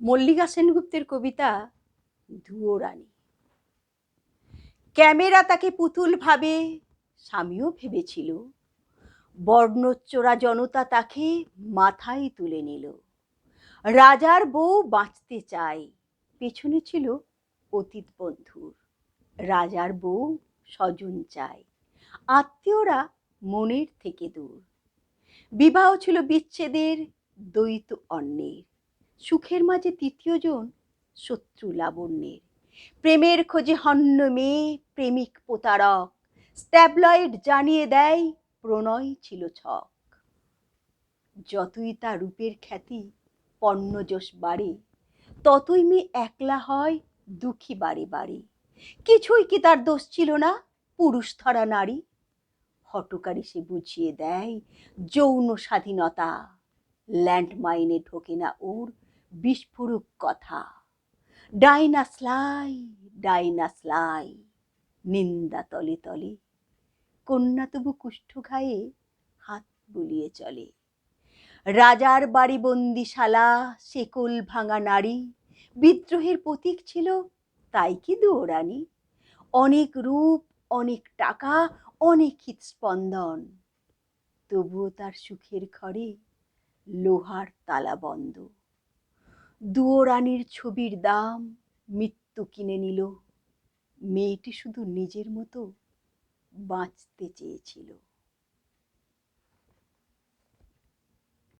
মল্লিকা সেনগুপ্তের কবিতা ধুয়ো রানী। Camera তাকে পুতুল ভাবে, স্বামীও ভেবেছিল। বর্ণচ্চোরা জনতা তাকে মাথায় তুলে নিল। রাজার বউ বাঁচতে চায়, পেছনে ছিল অতীত বন্ধুর। রাজার বউ স্বজন চায়, আত্মীয়রা মনের থেকে দূর। বিবাহ ছিল বিচ্ছেদের, দ্বৈত অন্যের। সুখের মাঝে তৃতীয় জন শত্রু লাবণ্যের। প্রেমের খোঁজে হন্য মেয়ে, প্রেমিক প্রতারক। স্ট্যাবলয়েড জানিয়ে দেয় প্রণয় ছিল ছক। যতই তার রূপের খ্যাতি পর্ণযশ বাড়ে, ততই মেয়ে একলা হয় দুঃখী বাড়ি বাড়ি। কিছুই কি তার দোষ ছিল না, পুরুষ ধরা নারী? হটকারী সে বুঝিয়ে দেয় যৌন স্বাধীনতা। ল্যান্ডমাইনে ঢোকে না ওর বিস্ফোরক কথা। ডাইনা স্লাই, ডাইনা স্লাই, নিন্দা তলে তলে। কন্যা তবু কুষ্ঠ ঘায়ে হাত বুলিয়ে চলে। রাজার বাড়ি বন্দিশালা, শেকল ভাঙা নারী। বিদ্রোহের প্রতীক ছিল, তাই কি দুয়ো রানী? অনেক রূপ, অনেক টাকা, অনেক হৃৎস্পন্দন, তবুও তার সুখের ঘরে লোহার তালা বন্ধ। দুয়ো রানীর ছবির দাম মৃত্যু কিনে নিল। মেয়েটি শুধু নিজের মতো বাঁচতে চেয়েছিল।